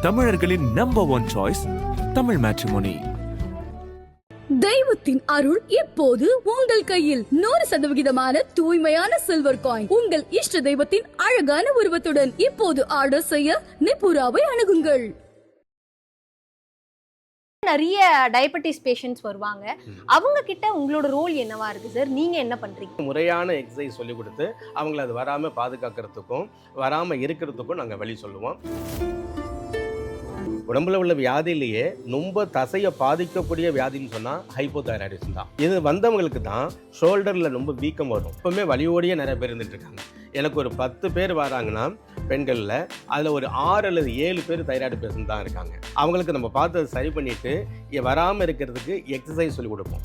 தமிழர்களின் number one choice Tamil matrimony. தெய்வத்தின் அருள் இப்போது உங்கள் கையில் 100% தூய்மையான சில்வர் காயின் உங்கள் இஷ்ட தெய்வத்தின் அழகான உருவத்துடன் இப்போது ஆர்டர் செய்ய நிபுராவை அணுகுங்கள். நிறைய டயபெட்டிஸ் பேஷண்ட்ஸ் வருவாங்க. அவங்க கிட்ட உங்களோட ரோல் என்னவா இருக்கு சார்? நீங்க என்ன பண்றீங்க? முறையான எக்ஸசைஸ் சொல்லி கொடுத்து அவங்கள அது வராம பாதுகாக்கிறதுக்கும் வராம இருக்கிறதுக்கும் நாங்கள் வழி சொல்லுவோம். உடம்புல உள்ள வியாதியிலேயே ரொம்ப தசையை பாதிக்கக்கூடிய வியாதின்னு சொன்னால் ஹைப்போதைராய்டிசம் தான். இது வந்தவங்களுக்கு தான் ஷோல்டரில் ரொம்ப வீக்கம் வரும். இப்போவுமே வலியோடையே நிறைய பேர் இருந்துட்டு இருக்காங்க. எனக்கு ஒரு 10 பேர் வராங்கன்னா பெண்களில் அதில் ஒரு 6 அல்லது 7 பேர் தைராய்டு பேஷண்ட் தான் இருக்காங்க. அவங்களுக்கு நம்ம பார்த்து அதை சரி பண்ணிவிட்டு வராமல் இருக்கிறதுக்கு எக்ஸசைஸ் சொல்லிக் கொடுப்போம்.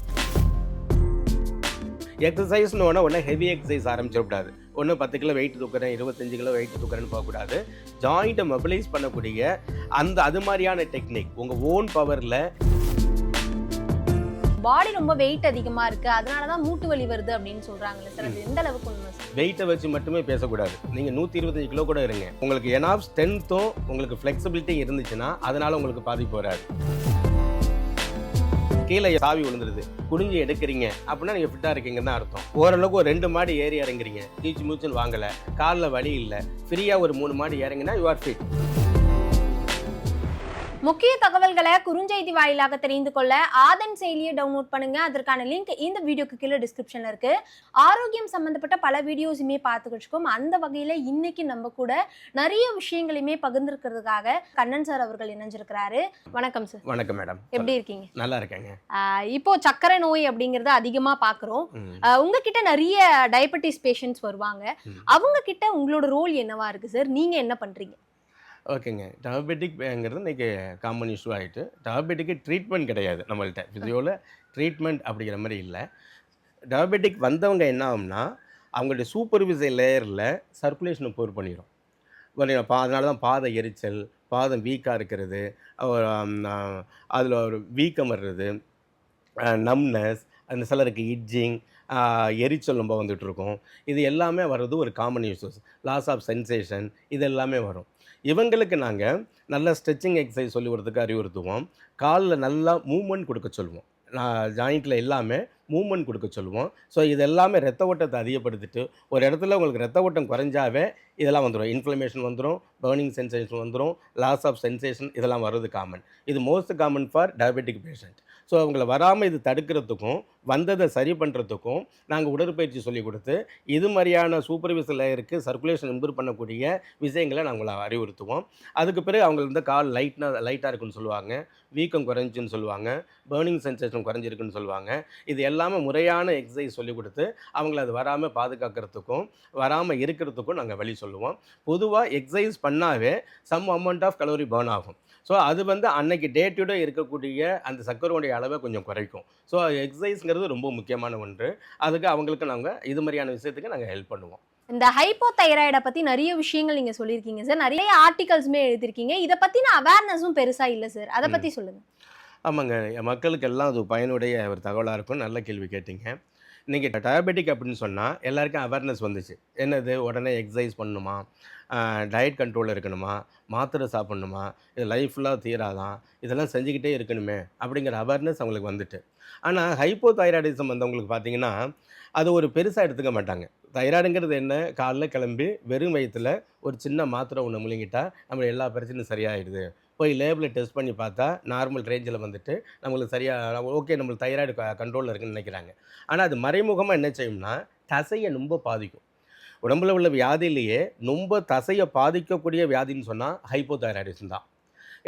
எக்ஸசைஸ்னு உடனே ஹெவி எக்ஸசைஸ் ஆரம்பிச்சிடக்கூடாது. ஒன்று 10 கிலோ வெயிட் தூக்குறேன், 25 கிலோ வெயிட் தூக்குறேன்னு போகக்கூடாது. ஜாயிண்ட்டை மொபிலைஸ் பண்ணக்கூடிய அது மாதிரியான டெக்னிக் உங்கள் ஓன் பவரில். பாடி ரொம்ப வெயிட் அதிகமா இருக்கு, அதனாலதான் மூட்டு வலி வருது அப்படின்னு சொல்றாங்கல்ல சார், அது எந்த அளவுக்கு உண்மை சார்? வெயிட்டை வச்சு மட்டுமே பேசக்கூடாது. நீங்கள் 125 கிலோ கூட இருங்க, உங்களுக்கு எனாஃப் ஸ்ட்ரென்த்தும் உங்களுக்கு ஃப்ளெக்சிபிலிட்டி இருந்துச்சுன்னா அதனால உங்களுக்கு பாதிப்பு வராது. கீழே சாவி விழுந்துருது, குடிஞ்சு எடுக்கிறீங்க அப்படின்னா நீங்கள் ஃபிட்டாக இருக்கீங்கன்னு தான் அர்த்தம். ஓரளவுக்கு ஒரு 2 மாடி ஏறி இறங்குறீங்க, கீச்சு மூச்சுன்னு வாங்கலை, காலில் வலி இல்லை, ஃப்ரீயாக ஒரு 3 மாடி இறங்கினா யூ ஆர் ஃபிட். முக்கிய தகவல்களை குறுஞ்செய்தி வாயிலாக தெரிந்து கொள்ள ஆதன் செயலியை டவுன்லோட் பண்ணுங்க. அதற்கான லிங்க் இந்த வீடியோக்கு கீழே டிஸ்கிரிப்ஷன்ல இருக்கு. ஆரோக்கியம் சம்பந்தப்பட்ட பல வீடியோஸுமே பார்த்துக்கிட்டு அந்த வகையில இன்னைக்கு நம்ம கூட நிறைய விஷயங்களையுமே பகிர்ந்துருக்கிறதுக்காக கண்ணன் சார் அவர்கள் இணைஞ்சிருக்கிறாரு. வணக்கம் சார். வணக்கம் மேடம், எப்படி இருக்கீங்க? நல்லா இருக்கேங்க. இப்போ சர்க்கரை நோய் அப்படிங்கறத அதிகமா பாக்குறோம். உங்ககிட்ட நிறைய டயபெட்டிஸ் பேஷண்ட்ஸ் வருவாங்க. அவங்க கிட்ட உங்களோட ரோல் என்னவா இருக்கு சார்? நீங்க என்ன பண்றீங்க? ஓகேங்க, டயபெட்டிக்ங்கிறது இன்றைக்கி காமன் இஷ்யூ ஆகிட்டு, டயபெட்டிக்கு ட்ரீட்மெண்ட் கிடையாது நம்மள்கிட்ட. ஃபிசியோவில் ட்ரீட்மெண்ட் அப்படிங்கிற மாதிரி இல்லை. டயபெட்டிக் வந்தவங்க என்ன ஆகும்னா அவங்களுடைய சூப்பர்விசரி லேயரில் சர்க்குலேஷனை போர் பண்ணிடும். அதனால தான் பாத எரிச்சல், பாதம் வீக்காக இருக்கிறது, அதில் ஒரு வீக்கம் வர்றது, நம்னஸ், அந்த சிலருக்கு இட்ஜிங், எரிச்சல் ரொம்ப வந்துட்டுருக்கும். இது எல்லாமே வர்றது ஒரு common issues. Loss of sensation, இது எல்லாமே வரும். இவங்களுக்கு நாங்கள் நல்ல ஸ்ட்ரெச்சிங் எக்ஸசைஸ் சொல்லி கொடுத்துக்கு அறிவுறுத்துவோம். காலில் நல்லா மூவ்மெண்ட் கொடுக்க சொல்லுவோம். ஜாயிண்ட்டில் எல்லாமே மூவ்மெண்ட் கொடுக்க சொல்லுவோம். ஸோ இது எல்லாமே ரத்த ஓட்டத்தை அதிகப்படுத்திட்டு ஒரு இடத்துல உங்களுக்கு ரத்த ஓட்டம் குறைஞ்சாவே இதெல்லாம் வந்துடும். இன்ஃப்ளமேஷன் வந்துடும், பர்னிங் சென்சேஷன் வந்துடும், லாஸ் ஆஃப் சென்சேஷன், இதெல்லாம் வர்றது காமன். இது most common for diabetic patient. So அவங்கள வராமல் இது தடுக்கிறதுக்கும் வந்ததை சரி பண்ணுறதுக்கும் நாங்கள் உடற்பயிற்சி சொல்லிக் கொடுத்து இது மாதிரியான சூப்பர்விசர் லேயருக்கு சர்க்குலேஷன் இம்ப்ரூவ் பண்ணக்கூடிய விஷயங்களை நாங்கள் அறிவுறுத்துவோம். அதுக்கு பிறகு அவங்களுக்கு கால் லைட்டாக இருக்குன்னு சொல்லுவாங்க, வீக்கம் குறைஞ்சின்னு சொல்லுவாங்க, பர்னிங் சென்சேஷன் குறைஞ்சிருக்குன்னு சொல்லுவாங்க. இது எல்லாமே முறையான எக்ஸசைஸ் சொல்லிக் கொடுத்து அவங்கள அது வராமல் பாதுகாக்கிறதுக்கும் வராமல் இருக்கிறதுக்கும் நாங்கள் வழி சொல்லுவோம். பொதுவாக எக்ஸசைஸ் பண்ணாவே some amount of calorie burn ஆகும். ஸோ அது அன்னைக்கு டே டு டே இருக்கக்கூடிய அந்த சர்க்கரையுடைய அளவை கொஞ்சம் குறைக்கும். ஸோ எக்ஸசைஸ்ங்கிறது ரொம்ப முக்கியமான ஒன்று. அதுக்கு அவங்களுக்கு நாங்கள் இது மாதிரியான விஷயத்துக்கு நாங்கள் ஹெல்ப் பண்ணுவோம். இந்த ஹைப்போதைராய்டை பற்றி நிறைய விஷயங்கள் நீங்கள் சொல்லியிருக்கீங்க சார், நிறைய ஆர்டிகல்ஸுமே எழுதிருக்கீங்க. இதை பற்றின அவேர்னஸும் பெருசாக இல்லை சார், அதை பற்றி சொல்லுங்கள். ஆமாங்க, மக்களுக்கு எல்லாம் அது பயனுடைய ஒரு தகவலாக இருக்கும். நல்ல கேள்வி கேட்டிங்க. இன்றைக்கி டயபெட்டிக் அப்படின்னு சொன்னால் எல்லாருக்கும் அவேர்னஸ் வந்துச்சு. என்னது, உடனே எக்ஸசைஸ் பண்ணணுமா, டயட் கண்ட்ரோலில் இருக்கணுமா, மாத்திரை சாப்பிட்ணுமா, இது லைஃப் ஃபுல்லாக தீராதான், இதெல்லாம் செஞ்சுக்கிட்டே இருக்கணுமே அப்படிங்கிற அவேர்னஸ் அவங்களுக்கு வந்துட்டு. ஆனால் ஹைப்போதைராய்டிசம் வந்தவங்களுக்கு பார்த்திங்கன்னா அது ஒரு பெருசாக எடுத்துக்க மாட்டாங்க. தைராய்டுங்கிறது என்ன, காலைல கிளம்பி வெறும் வயிற்றில் ஒரு சின்ன மாத்திரை ஒன்று முழுங்கிட்டால் நம்ம எல்லா பிரச்சனையும் சரியாயிடுது. போய் லேபில் டெஸ்ட் பண்ணி பார்த்தா நார்மல் ரேஞ்சில் வந்துட்டு நம்மளுக்கு சரியாக ஓகே, நம்மளுக்கு தைராய்டு கண்ட்ரோலில் இருக்குதுன்னு நினைக்கிறாங்க. ஆனால் அது மறைமுகமாக என்ன செய்யும்னா தசையை ரொம்ப பாதிக்கும். உடம்புல உள்ள வியாதியிலேயே ரொம்ப தசையை பாதிக்கக்கூடிய வியாதின்னு சொன்னால் ஹைப்போதைராய்டிசம் தான்.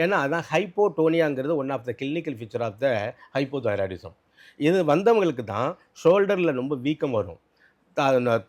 ஏன்னா அதான் ஹைப்போடோனியாங்கிறது one of the clinical feature of the hypothyroidism. இது வந்தவங்களுக்கு தான் ஷோல்டரில் ரொம்ப வீக்கம் வரும்.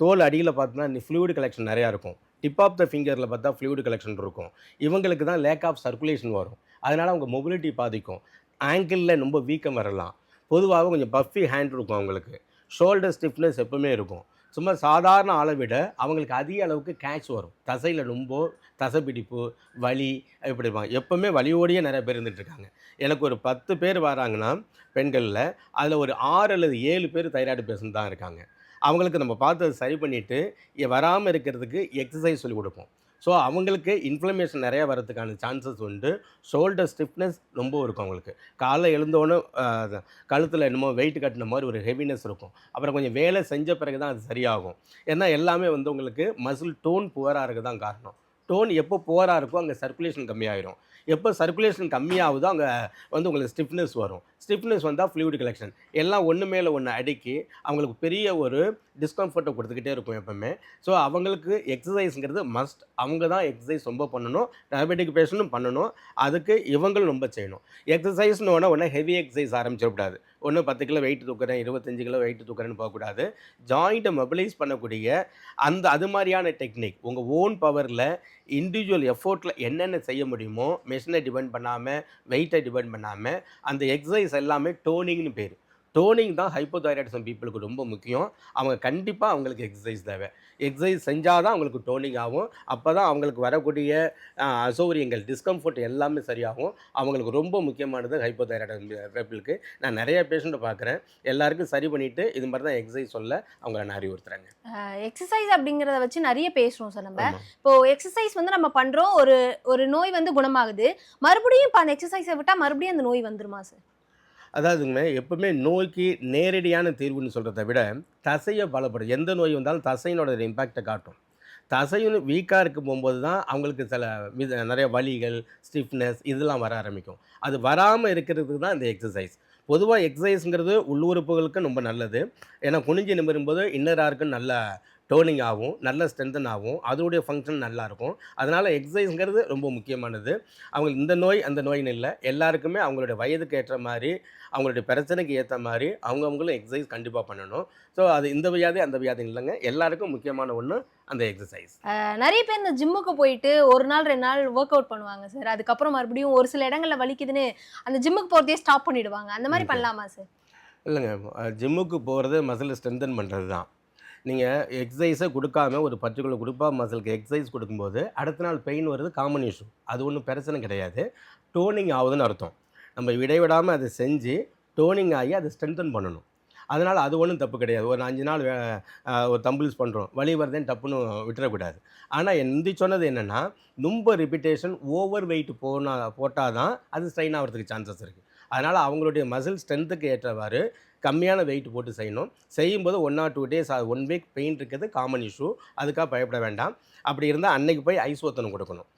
தோல் அடியில் பார்த்தோன்னா ஃப்ளூயிட் கலெக்ஷன் நிறையா இருக்கும். டிப் ஆஃப் த ஃபிங்கரில் பார்த்தா ஃப்ளூயிட் கலெக்ஷன் இருக்கும். இவங்களுக்கு தான் லேக் ஆஃப் சர்க்குலேஷன் வரும். அதனால் அவங்க மொபிலிட்டி பாதிக்கும். ஆங்கிளில் ரொம்ப வீக்கம் வரலாம். பொதுவாக கொஞ்சம் பஃபி ஹேண்ட் இருக்கும் அவங்களுக்கு. ஷோல்டர் ஸ்டிஃப்னஸ் எப்பவுமே இருக்கும். சும்மா சாதாரண ஆளை விட அவங்களுக்கு அதிக அளவுக்கு கேட்ச் வரும். தசையில் ரொம்ப தசைப்பிடிப்பு, வலி இப்படி இருப்பாங்க. எப்போவுமே வலியோடையே நிறைய பேர் இருந்துகிட்ருக்காங்க. எனக்கு ஒரு 10 பேர் வராங்கன்னா பெண்களில் அதில் ஒரு 6 அல்லது 7 பேர் தைராய்டு பேஷண்ட் தான் இருக்காங்க. அவங்களுக்கு நம்ம பார்த்து அதை சரி பண்ணிவிட்டு வராமல் இருக்கிறதுக்கு எக்ஸசைஸ் சொல்லிக் கொடுப்போம். ஸோ அவங்களுக்கு இன்ஃப்ளமேஷன் நிறையா வரதுக்கான சான்சஸ் உண்டு. ஷோல்டர் ஸ்டிஃப்னஸ் ரொம்ப இருக்கும் அவங்களுக்கு. காலைல எழுந்தோன்னே கழுத்தில் என்னமோ வெயிட் கட்டின மாதிரி ஒரு ஹெவினஸ் இருக்கும். அப்புறம் கொஞ்சம் வேலை செஞ்ச பிறகு தான் அது சரியாகும். ஏன்னா எல்லாமே வந்து உங்களுக்கு மசில் டோன் புவராக இருக்க தான் காரணம். டோன் எப்போ புவராக இருக்கோ அங்கே சர்க்குலேஷன் கம்மியாயிரும். எப்போ சர்க்குலேஷன் கம்மியாகுதோ அங்கே வந்து உங்களுக்கு ஸ்டிஃப்னஸ் வரும். ஸ்டிஃப்னஸ் வந்தால் ஃப்ளூயிட் கலெக்ஷன் எல்லாம் ஒன்று மேலே ஒன்று அடுக்கி அவங்களுக்கு பெரிய ஒரு டிஸ்கம்ஃபர்ட்டை கொடுத்துக்கிட்டே இருக்கும் எப்போவுமே. ஸோ அவங்களுக்கு எக்ஸசைஸுங்கிறது மஸ்ட். அவங்க தான் எக்ஸசைஸ் ரொம்ப பண்ணணும். டயபெட்டிக் பேஷண்ட்டும் பண்ணணும். அதுக்கு இவங்களும் ரொம்ப செய்யணும். எக்ஸசைஸ்னு ஒன்று ஹெவி எக்ஸசைஸ் ஆரம்பிச்சிடக்கூடாது. ஒன்று 10 கிலோ வெயிட் தூக்குறேன், 25 கிலோ வெயிட் தூக்குறேன்னு போகக்கூடாது. ஜாயிண்ட்டை மொபிலைஸ் பண்ணக்கூடிய அது மாதிரியான டெக்னிக் உங்கள் ஓன் பவரில் இண்டிவிஜுவல் எஃபோர்ட்டில் என்னென்ன செய்ய முடியுமோ, மெஷினை டிபெண்ட் பண்ணாமல், வெயிட்டை டிபெண்ட் பண்ணாமல், அந்த எக்ஸசைஸ் எல்லாமே டோனிங்னு பேர். டோனிங் தான் ஹைப்போதைராய்டிசம் பீப்புளுக்கு ரொம்ப முக்கியம். அவங்க கண்டிப்பாக அவங்களுக்கு எக்ஸசைஸ் தேவை. எக்ஸசைஸ் செஞ்சால் தான் அவங்களுக்கு டோனிங் ஆகும். அப்போ தான் அவங்களுக்கு வரக்கூடிய அசௌகரியங்கள், டிஸ்கம்ஃபர்ட் எல்லாமே சரியாகும். அவங்களுக்கு ரொம்ப முக்கியமானது ஹைப்போதைராய்டிசம் பீப்புளுக்கு. நான் நிறைய பேஷண்ட்டை பார்க்குறேன். எல்லாருக்கும் சரி பண்ணிவிட்டு இது மாதிரி தான் எக்ஸசைஸ் சொல்ல அவங்கள நான் அறிவுறுத்துறாங்க. எக்ஸசைஸ் அப்படிங்கிறத வச்சு நிறைய பேசுகிறோம் சார் நம்ம. இப்போ எக்ஸசைஸ் வந்து நம்ம பண்ணுறோம், ஒரு நோய் வந்து குணமாகுது, மறுபடியும் இப்போ அந்த எக்ஸசைஸை விட்டால் மறுபடியும் அந்த நோய் வந்துருமா சார்? அதாவதுங்க, எப்பவுமே நோய்க்கு நேரடியான தீர்வுன்னு சொல்கிறத விட தசையை பலப்படும். எந்த நோய் வந்தாலும் தசையினோட இம்பேக்டை காட்டும். தசையும் வீக்காக இருக்கும் போகும்போது தான் அவங்களுக்கு நிறைய வலிகள், ஸ்டிஃப்னஸ் இதெல்லாம் வர ஆரம்பிக்கும். அது வராமல் இருக்கிறதுக்கு தான் இந்த எக்ஸசைஸ். பொதுவாக எக்ஸசைஸுங்கிறது உள்ளுறுப்புகளுக்கு ரொம்ப நல்லது. ஏன்னா குனிஞ்சு நிமிரும்போது இன்னராருக்கும் நல்ல டோனிங் ஆகும், நல்ல ஸ்ட்ரென்தன் ஆகும், அதோடைய ஃபங்க்ஷன் நல்லாயிருக்கும். அதனால் எக்ஸசைஸுங்கிறது ரொம்ப முக்கியமானது. அவங்களுக்கு இந்த நோய் அந்த நோயின்னு இல்லை, எல்லாருக்குமே அவங்களுடைய வயதுக்கு ஏற்ற மாதிரி, அவங்களுடைய பிரச்சனைக்கு ஏற்ற மாதிரி அவங்கவுங்களும் எக்ஸசைஸ் கண்டிப்பாக பண்ணணும். ஸோ அது இந்த வியாதி அந்த வியாதி இல்லைங்க, எல்லாருக்கும் முக்கியமான ஒன்று அந்த எக்ஸசைஸ். நிறைய பேர் இந்த ஜிம்முக்கு போயிட்டு 1 நாள் 2 நாள் ஒர்க் அவுட் பண்ணுவாங்க சார். அதுக்கப்புறம் மறுபடியும் ஒரு சில இடங்களில் வலிக்குதுன்னு அந்த ஜிம்முக்கு போகிறதையே ஸ்டாப் பண்ணிடுவாங்க. அந்த மாதிரி பண்ணலாமா சார்? இல்லைங்க, ஜிம்முக்கு போகிறது மசிலை ஸ்ட்ரென்தன் பண்ணுறது தான். நீங்கள் எக்ஸசைஸை கொடுக்காம ஒரு பர்டிகுலர் குரூப் ஆஃப் மசிலுக்கு எக்ஸசைஸ் கொடுக்கும்போது அடுத்த நாள் பெயின் வருது, காமன் இஷ்யூ. அது ஒன்றும் பிரச்சனை கிடையாது. டோனிங் ஆகுதுன்னு அர்த்தம். நம்ம இடைவிடாமல் அதை செஞ்சு டோனிங் ஆகி அதை ஸ்ட்ரென்தன் பண்ணணும். அதனால் அது ஒன்றும் தப்பு கிடையாது. ஒரு 5 நாள் ஒரு தம்பிள்ஸ் பண்ணுறோம், வலி வருதுன்னு தப்புன்னு விட்டுறக்கூடாது. ஆனால் எந்தி சொன்னது என்னென்னா, ரொம்ப ரிப்பிட்டேஷன், ஓவர் வெயிட் போட்டால் தான் அது ஸ்ட்ரெயின் ஆகிறதுக்கு சான்சஸ் இருக்குது. அதனால் அவங்களுடைய மசில் ஸ்ட்ரென்த்துக்கு ஏற்றவாறு கம்மியான வெயிட் போட்டு செய்யணும். செய்யும்போது 1 or 2 days 1 week பெயின் இருக்கிறது காமன் இஷ்யூ. அதுக்காக பயப்பட வேண்டாம். அப்படி இருந்தால் அன்னைக்கு போய் ஐஸ் ஒத்தனம் கொடுக்கணும்.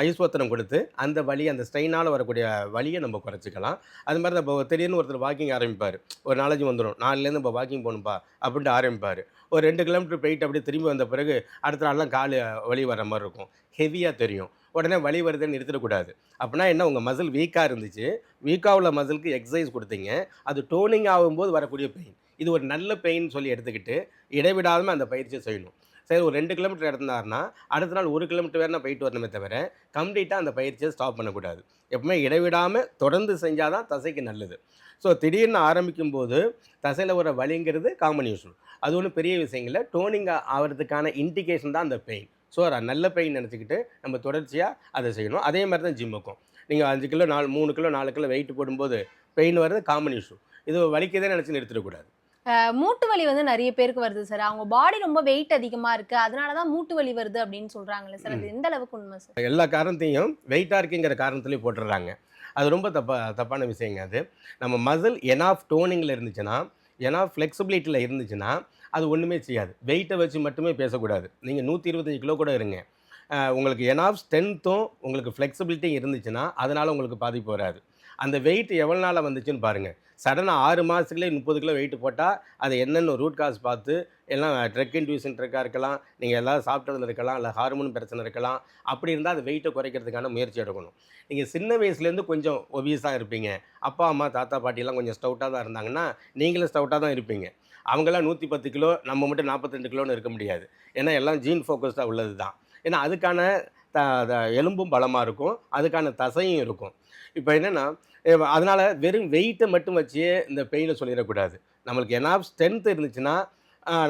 ஐஸ் ஒத்தனம் கொடுத்து அந்த வலி, அந்த ஸ்ட்ரெயினால் வரக்கூடிய வலியை நம்ம குறைச்சிக்கலாம். அது மாதிரி தான் இப்போ திடீர்னு ஒருத்தர் வாக்கிங் ஆரம்பிப்பார், ஒரு நாலேஜ் வந்துடும், நாளிலேருந்து இப்போ வாக்கிங் போகணும்ப்பா அப்படின்ட்டு ஆரம்பிப்பார். ஒரு 2 கிலோமீட்டர் போயிட்டு அப்படியே திரும்பி வந்த பிறகு அடுத்த நாள்லாம் கால் வலி வர மாதிரி இருக்கும், ஹெவியாக தெரியும். உடனே வலி வருதுன்னு நிறுத்திடக்கூடாது. அப்படின்னா என்ன, உங்கள் மசில் வீக்காக இருந்துச்சு, வீக்காக உள்ள மசிலுக்கு எக்ஸசைஸ் கொடுத்தீங்க, அது டோனிங் ஆகும்போது வரக்கூடிய பெயின், இது ஒரு நல்ல பெயின் சொல்லி எடுத்துக்கிட்டு இடைவிடாமல் அந்த பயிற்சியை செய்யணும். சரி, ஒரு 2 கிலோமீட்டர் எடுத்தாருன்னா அடுத்த நாள் 1 கிலோமீட்டர் வேணால் போயிட்டு வரணுமே தவிர கம்ப்ளீட்டாக அந்த பயிற்சியை ஸ்டாப் பண்ணக்கூடாது. எப்பவுமே இடைவிடாமல் தொடர்ந்து செஞ்சால் தான் தசைக்கு நல்லது. ஸோ திடீர்னு ஆரம்பிக்கும் போது தசையில் வர வலிங்கிறது காமன் இஷ்யூ. அது ஒன்றும் பெரிய விஷயங்கள, டோனிங் ஆகிறதுக்கான இண்டிகேஷன் தான் அந்த பெயின். ஸோ நல்ல பெயின் நினச்சிக்கிட்டு நம்ம தொடர்ச்சியாக அதை செய்யணும். அதே மாதிரி தான் ஜிம்முக்கும். நீங்கள் 5 கிலோ 3 கிலோ 4 கிலோ வெயிட் போடும்போது பெயின் வர்றது காமன் இஷ்யூ. இது வலிக்கதே நினச்சி நிறுத்திடக்கூடாது. மூட்டு வலி வந்து நிறைய பேருக்கு வருது சார். அவங்க பாடி ரொம்ப வெயிட் அதிகமாக இருக்குது, அதனால தான் மூட்டு வலி வருது அப்படின்னு சொல்கிறாங்களே சார், அது எந்த அளவுக்கு உண்மை சார்? எல்லா காரணத்தையும் வெயிட்டாக இருக்குங்கிற காரணத்துலேயும் போட்டுடுறாங்க. அது ரொம்ப தப்பான விஷயங்க. அது நம்ம மசில் எனாஃப் டோனிங்கில் இருந்துச்சுன்னா, எனாஃப் ஃப்ளெக்சிபிலிட்டியில் இருந்துச்சுன்னா அது ஒன்றுமே செய்யாது. வெயிட்டை வச்சு மட்டுமே பேசக்கூடாது. நீங்கள் 125 கிலோ கூட இருங்க, உங்களுக்கு எனாஃப் ஸ்ட்ரென்த்தும் உங்களுக்கு ஃப்ளெக்சிபிலிட்டியும் இருந்துச்சுன்னா அதனால் உங்களுக்கு பாதிப்பு வராது. அந்த வெயிட் எவ்வளோ நாளாக வந்துச்சுன்னு பாருங்கள். சடனாக 6 மாதத்துலேயே 30 கிலோ வெயிட் போட்டால் அது என்னென்ன ரூட் காஸ் பார்த்து, எல்லாம் ட்ரக் இன்டியூஷன் ட்ரக்காக இருக்கலாம், நீங்கள் எல்லாம் சாப்பிட்டதில் இருக்கலாம், இல்லை ஹார்மோன் பிரச்சனை இருக்கலாம். அப்படி இருந்தால் அது வெயிட்டை குறைக்கிறதுக்கான முயற்சி எடுக்கணும். நீங்கள் சின்ன வயசுலேருந்து கொஞ்சம் ஒபீஸாக இருப்பீங்க, அப்பா அம்மா தாத்தா பாட்டிலாம் கொஞ்சம் ஸ்டவுட்டாக தான் இருந்தாங்கன்னா நீங்களும் ஸ்டவுட்டாக தான் இருப்பீங்க. அவங்களாம் 110 கிலோ, நம்ம மட்டும் 42 கிலோன்னு இருக்க முடியாது. ஏன்னா எல்லாம் ஜீன் ஃபோக்கஸ்டாக உள்ளது தான். ஏன்னா அதுக்கான எலும்பும் பலமாக இருக்கும், அதுக்கான தசையும் இருக்கும். இப்போ என்னென்னா, அதனால் வெறும் வெயிட்டை மட்டும் வச்சே இந்த பெயினை சொல்லிடக்கூடாது. நம்மளுக்கு எனாஃப் ஸ்ட்ரென்த் இருந்துச்சுன்னா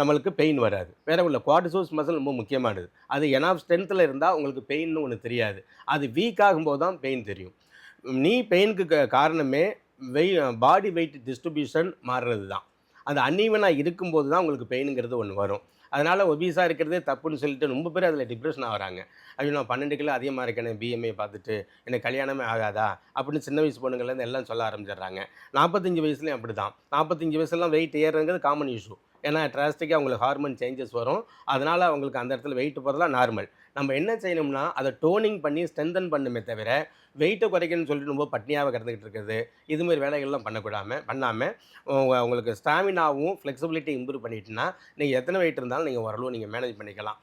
நம்மளுக்கு பெயின் வராது. வேற உள்ள குவாட்ரிசோஸ் மசில் ரொம்ப முக்கியமானது. அது எனாஃப் ஸ்ட்ரென்த்தில் இருந்தால் உங்களுக்கு பெயின்னு ஒன்று தெரியாது. அது வீக் ஆகும்போது தான் பெயின் தெரியும். நீ பெயினுக்கு காரணமே பாடி வெயிட் டிஸ்ட்ரிபியூஷன் மாறுறது தான். அது அன்ஈவனாக இருக்கும்போது தான் உங்களுக்கு பெயினுங்கிறது ஒன்று வரும். அதனால் ஒபீஸாக இருக்கிறதே தப்புன்னு சொல்லிட்டு ரொம்ப பேர் அதில் டிப்ரெஷன் ஆகிறாங்க. ஐயோ நான் 12 கிலோ அதிகமாக இருக்கேனே பிஎம்ஐ பார்த்துட்டு எனக்கு கல்யாணமே ஆகாதா அப்படின்னு சின்ன வயசு பொண்ணுங்கள்லேருந்து எல்லாம் சொல்ல ஆரம்பிச்சிடுறாங்க. 45 வயசுலேயும் அப்படி தான். 45 வயசுலாம் வெயிட் ஏறுறது காமன் இஷ்யூ. ஏன்னா டிராஸ்டிக்காக அவங்களுக்கு ஹார்மோன் சேஞ்சஸ் வரும். அதனால் அவங்களுக்கு அந்த இடத்துல வெயிட் போகிறதுலாம் நார்மல். நம்ம என்ன செய்யணும்னா அதை டோனிங் பண்ணி ஸ்ட்ரென்தன் பண்ணுமே தவிர வெயிட்டை குறைக்கணும்னு சொல்லிட்டு ரொம்ப பட்னியாக கிடந்துக்கிட்டு இருக்குது இதுமாதிரி வேலைகள்லாம் பண்ணாமல் உங்களுக்கு ஸ்டாமினாவும் ஃப்ளெக்சிபிலிட்டி இம்ப்ரூவ் பண்ணிட்டுனா நீங்கள் எத்தனை வெயிட் இருந்தாலும் நீங்கள் ஓரளவு நீங்கள் மேனேஜ் பண்ணிக்கலாம்.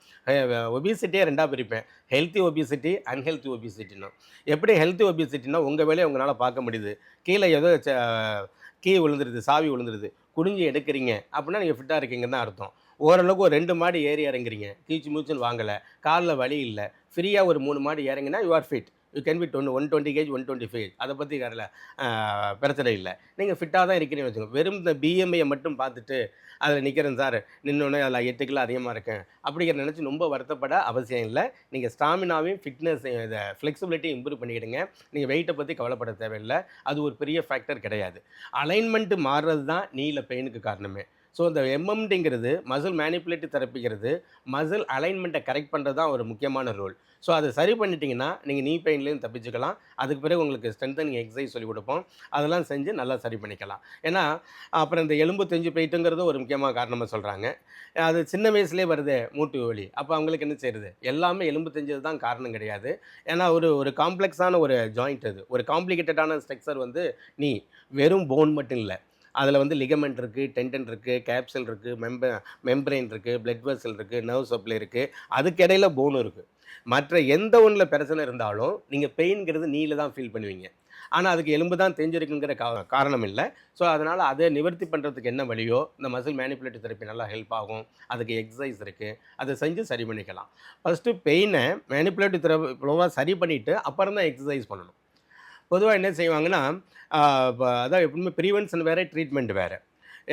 ஒபிசிட்டியே 2ஆக பிரிப்பேன். ஹெல்த்தி ஒபிசிட்டி, அன்ஹெல்த்தி ஒபிசிட்டின்னு. எப்படி ஹெல்த்தி ஒபிசிட்டினா உங்கள் வேலையை உங்களால் பார்க்க முடியுது. கீழே ஏதோ கீ விழுந்துருது, சாவி விழுந்துருது, குனிஞ்சு எடுக்கிறீங்க அப்படின்னா நீங்கள் ஃபிட்டாக இருக்கீங்கன்னு தான் அர்த்தம். ஓரளவுக்கு ஒரு 2 மாடி ஏறி இறங்குறீங்க, கீச்சு மூச்சுன்னு வாங்கலை, காலில் வலி இல்லை, ஃப்ரீயாக ஒரு 3 மாடி இறங்கினா you are fit. You can be 120 kg 125 அதை பற்றி அதில் பிரச்சனை இல்லை. நீங்கள் ஃபிட்டாக தான் இருக்கிறீங்கன்னு வச்சுக்கோங்க. வெறும் இந்த பிஎம்ஐயை மட்டும் பார்த்துட்டு அதில் நிற்கிறேன் சார், நின்னோடனே அதில் 8 கிலோ அதிகமாக இருக்கேன் அப்படிங்கிற நினச்சி ரொம்ப வருத்தப்பட அவசியம் இல்லை. நீங்கள் ஸ்டாமினாவையும் ஃபிட்னஸ் இதை ஃப்ளெக்சிபிலிட்டியும் இம்ப்ரூவ் பண்ணிக்கிடுங்க. நீங்கள் வெயிட்டை பற்றி கவலைப்பட தேவையில்லை. அது ஒரு பெரிய ஃபேக்டர் கிடையாது. அலைன்மெண்ட்டு மாறுறது தான் நீல பெயினுக்கு காரணமே. ஸோ இந்த எம்எம்டிங்கிறது மசில் மேனிப்புலேட்டிவ் தெரப்பிங்கிறது மசில் அலைன்மெண்ட்டை கரெக்ட் பண்ணுறது தான் ஒரு முக்கியமான ரோல். ஸோ அதை சரி பண்ணிட்டீங்கன்னா நீங்கள் நீ பெயின்லேயும் தப்பிச்சுக்கலாம். அதுக்கு பிறகு உங்களுக்கு ஸ்ட்ரென்தனிங் எக்ஸசைஸ் சொல்லிக் கொடுப்போம். அதெல்லாம் செஞ்சு நல்லா சரி பண்ணிக்கலாம். ஏன்னா அப்புறம் இந்த எலும்பு தெஞ்சு போயிட்டுங்கிறது ஒரு முக்கியமான காரணமாக சொல்கிறாங்க. அது சின்ன வயசுலேயே வருது மூட்டு வலி. அப்போ அவங்களுக்கு என்ன செய்யுது? எல்லாமே எலும்பு தெஞ்சது தான் காரணம் கிடையாது. ஏன்னா ஒரு காம்ப்ளெக்ஸான ஒரு ஜாயிண்ட், அது ஒரு காம்ப்ளிகேட்டடான ஸ்ட்ரக்சர் வந்து நீ வெறும் போன் மட்டும் இல்லை. அதில் வந்து லிகமெண்ட் இருக்குது, டென்டன் இருக்குது, கேப்சல் இருக்குது, மெம்பரைன் இருக்குது, பிளட் வெசல் இருக்குது, நர்வ் சப்ளை இருக்குது, அதுக்கிடையில் போனும் இருக்குது. மற்ற எந்த ஒன்றில் பிரச்சனை இருந்தாலும் நீங்கள் பெயின்கிறது நீல தான் ஃபீல் பண்ணுவீங்க. ஆனால் அதுக்கு எலும்பு தான் தெரிஞ்சிருக்குங்கிற காரணம் இல்லை. ஸோ அதனால் அதை நிவர்த்தி பண்ணுறதுக்கு என்ன வழியோ இந்த மசில் மேனிப்புலேட்டிவ் தெரப்பி நல்லா ஹெல்ப் ஆகும். அதுக்கு எக்ஸசைஸ் இருக்குது, அதை செஞ்சு சரி பண்ணிக்கலாம். ஃபஸ்ட்டு பெயினை மேனிப்புலேட்டிவ் தெரப்பி சரி பண்ணிவிட்டு அப்புறம் தான் எக்ஸசைஸ் பண்ணணும். பொதுவாக என்ன செய்வாங்கன்னா இப்போ அதான் எப்பவுமே ப்ரிவென்ஷன் வேறு, ட்ரீட்மெண்ட் வேறு.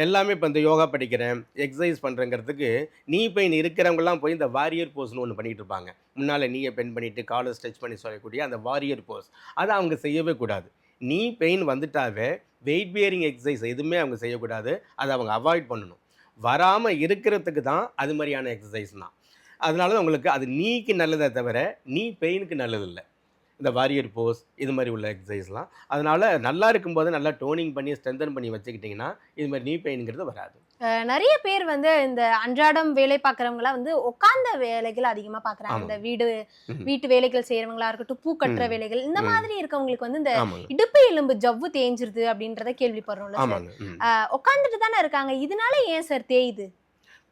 எல்லாமே இப்போ இந்த யோகா படிக்கிறேன், எக்ஸசைஸ் பண்ணுறங்கிறதுக்கு நீ பெயின் இருக்கிறவங்கலாம் போய் இந்த வாரியர் போஸ்னு ஒன்று பண்ணிகிட்டு இருப்பாங்க. முன்னால் நீயை பென் பண்ணிவிட்டு காலை ஸ்ட்ரெச் பண்ணி சொல்லக்கூடிய அந்த வாரியர் போஸ், அதை அவங்க செய்யவே கூடாது. நீ பெயின் வந்துட்டாவே வெயிட் பியரிங் எக்ஸசைஸ் எதுவுமே அவங்க செய்யக்கூடாது. அதை அவங்க அவாய்ட் பண்ணணும். வராமல் இருக்கிறதுக்கு தான் அது மாதிரியான எக்ஸசைஸ் தான். அதனால தான் உங்களுக்கு அது நீக்கு நல்லதே தவிர நீ பெயினுக்கு நல்லதில்லை இந்த வாரியர் போஸ் இது மாதிரி உள்ள எக்ஸசைஸ்லாம். அதனால் நல்லா இருக்கும்போது நல்லா டோனிங் பண்ணி ஸ்ட்ரென்தன் பண்ணி வச்சுக்கிட்டிங்கன்னா இது மாதிரி நீ பெயினுங்கிறது வராது. நிறைய பேர் வந்து இந்த அன்றாடம் வேலை பார்க்குறவங்களாம் வந்து உட்கார்ந்த வேலைகள் அதிகமாக பார்க்குறாங்க. இந்த வீட்டு வேலைகள் செய்கிறவங்களா இருக்கட்டும், பூ கட்டுற வேலைகள், இந்த மாதிரி இருக்கவங்களுக்கு வந்து இந்த இடுப்பு எலும்பு ஜவ்வு தேஞ்சிருது அப்படின்றத கேள்விப்படுறோம்ல. உட்காந்துட்டு தானே இருக்காங்க, இதனால ஏன் சார் தேயுது?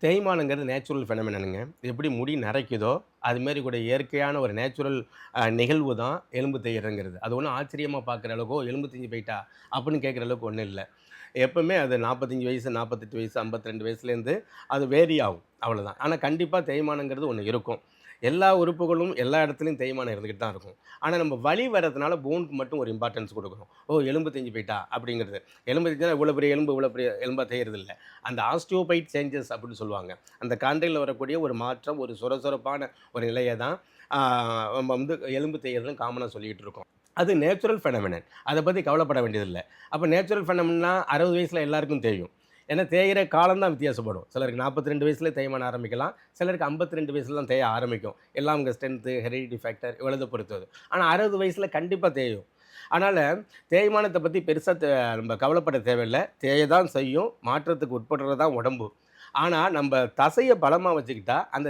தேய்மானங்கிறது நேச்சுரல் ஃபெனமெனனுங்க. எப்படி முடி நரைக்குதோ அதுமாரி கூட இயற்கையான ஒரு நேச்சுரல் நிகழ்வு தான் எலும்பு தேய்கிறங்கிறது. அது ஒன்றும் ஆச்சரியமாக பார்க்குற அளவுக்கோ எலும்பு தேஞ்சு போயிட்டா அப்படின்னு கேட்குற அளவுக்கு ஒன்றும் இல்லை. எப்போவுமே அது 45 வயசு, 48 வயசு, 52 வயசுலேருந்து அது வேரி ஆகும், அவ்வளோதான். ஆனால் கண்டிப்பாக தேய்மானங்கிறது ஒன்று இருக்கும். எல்லா உறுப்புகளும் எல்லா இடத்துலையும் தேய்மானம் இருந்துக்கிட்டு தான் இருக்கும். ஆனால் நம்ம வலி வர்றதுனால போனுக்கு மட்டும் ஒரு இம்பார்ட்டன்ஸ் கொடுக்கணும். எலும்பு தேஞ்சு போயிட்டா அப்படிங்கிறது. எலும்பு தேஞ்சா இவ்வளோ பெரிய எலும்பாக தேய்கிறது இல்லை. அந்த ஆஸ்டியோபைட் சேஞ்சஸ் அப்படின்னு சொல்லுவாங்க. அந்த காண்டையில் வரக்கூடிய ஒரு மாற்றம், ஒரு சுரசுரப்பான ஒரு நிலையை தான் நம்ம வந்து எலும்பு தேய்கிறதுன்னு காமனாக சொல்லிகிட்டு இருக்கோம். அது நேச்சுரல் ஃபெனமெனன். அதை பற்றி கவலைப்பட வேண்டியதில்லை. அப்போ நேச்சுரல் ஃபெனமென்னா 60 வயசில் எல்லாருக்கும் தெரியும். ஏன்னா தேயிற காலம் தான் வித்தியாசப்படும். சிலருக்கு 42 வயசுல தேய்மானம் ஆரம்பிக்கலாம், சிலருக்கு 52 வயசுல தான் தேய ஆரம்பிக்கும். எல்லாம் அவங்க ஸ்ட்ரென்த்து, ஹெரிடிட்டி ஃபேக்டர் இவ்வளவு பொறுத்தது. ஆனால் 60 வயசில் கண்டிப்பாக தேயும். அதனால் தேய்மானத்தை பற்றி பெருசாக நம்ம கவலைப்பட தேவையில்லை. தேய தான் செய்யும், மாற்றத்துக்கு உட்படுறது தான் உடம்பு. ஆனால் நம்ம தசையை பலமாக வச்சுக்கிட்டா அந்த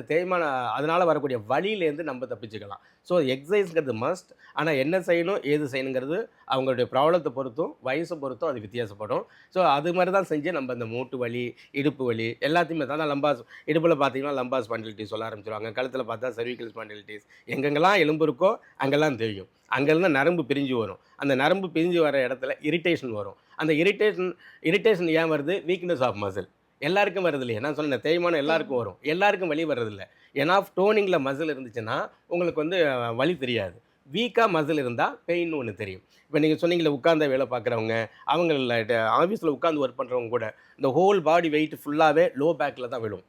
அதனால் வரக்கூடிய வலியிலேருந்து நம்ம தப்பிச்சுக்கலாம். So எக்ஸசைஸ்ங்கிறது must. ஆனால் என்ன செய்யணும், ஏது செய்யணுங்கிறது அவங்களுடைய ப்ராப்ளத்தை பொறுத்தும் வயசை பொறுத்தும் அது வித்தியாசப்படும். ஸோ அது மாதிரி தான் செஞ்சு நம்ம இந்த மூட்டு வலி, இடுப்பு வலி எல்லாத்தையுமே தான் லம்பாஸ். இடுப்பில் பார்த்தீங்கன்னா லம்பாஸ் ஸ்பாண்டிலிட்டிஸ் சொல்ல ஆரம்பிச்சிருவாங்க. கழுத்தில் பார்த்தா செர்விக்கல் ஸ்பாண்டிலிட்டிஸ். எங்கெங்கெல்லாம் எலும்பு இருக்கோ அங்கெல்லாம் தெரியும். அங்கேருந்து நரம்பு பிரிஞ்சு வரும். அந்த நரம்பு பிரிஞ்சு வர இடத்துல இரிட்டேஷன் வரும். அந்த இரிட்டேஷன் ஏன் வருது? Weakness of muscle. எல்லாருக்கும் வருது இல்லையா? நான் சொன்னேன் தேய்மானம் எல்லாருக்கும் வரும், எல்லாருக்கும் வலி வர்றதில்லை. ஏன்னா டோனிங்கில் மசில் இருந்துச்சுன்னா உங்களுக்கு வந்து வலி தெரியாது. வீக்காக மசில் இருந்தால் பெயின் ஒன்று தெரியும். இப்போ நீங்கள் சொன்னீங்களே உட்கார்ந்த வேலை பார்க்குறவங்க, அவங்கள ஆஃபீஸில் உட்காந்து ஒர்க் பண்ணுறவங்க கூட இந்த ஹோல் பாடி வெயிட் ஃபுல்லாகவே லோ பேக்கில் தான் விழும்.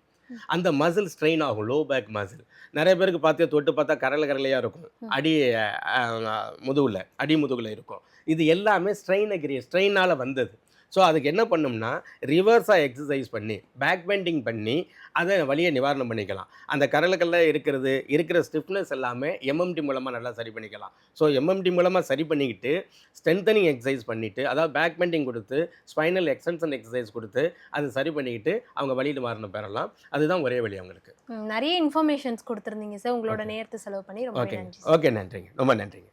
அந்த மசில் ஸ்ட்ரெயின் ஆகும், லோ பேக் மசில். நிறைய பேருக்கு பார்த்து தொட்டு பார்த்தா கரலையாக இருக்கும், அடி முதுகில் இருக்கும். இது எல்லாமே ஸ்ட்ரெயினால் வந்தது. ஸோ அதுக்கு என்ன பண்ணோம்னா ரிவர்ஸாக எக்ஸசைஸ் பண்ணி பேக் பெண்டிங் பண்ணி அதை வலியை நிவாரணம் பண்ணிக்கலாம். அந்த கரலுக்கெல்லாம் இருக்கிற ஸ்டிஃப்னஸ் எல்லாமே எம்எம்டி மூலமாக நல்லா சரி பண்ணிக்கலாம். ஸோ எம்எம்டி மூலமாக சரி பண்ணிக்கிட்டு ஸ்ட்ரென்தனிங் எக்ஸசைஸ் பண்ணிவிட்டு, அதாவது பேக் பெண்டிங் கொடுத்து ஸ்பைனல் எக்ஸ்டென்ஷன் எக்ஸசைஸ் கொடுத்து அதை சரி பண்ணிக்கிட்டு அவங்க வலி நிவாரணம் பெறலாம். அதுதான் ஒரே வழி அவங்களுக்கு. நிறைய இன்ஃபர்மேஷன்ஸ் கொடுத்துருந்தீங்க சார். உங்களோட நேரத்தை செலவு பண்ணி ரொம்ப ஓகே நன்றி. ஓகே, நன்றிங்க, ரொம்ப நன்றிங்க.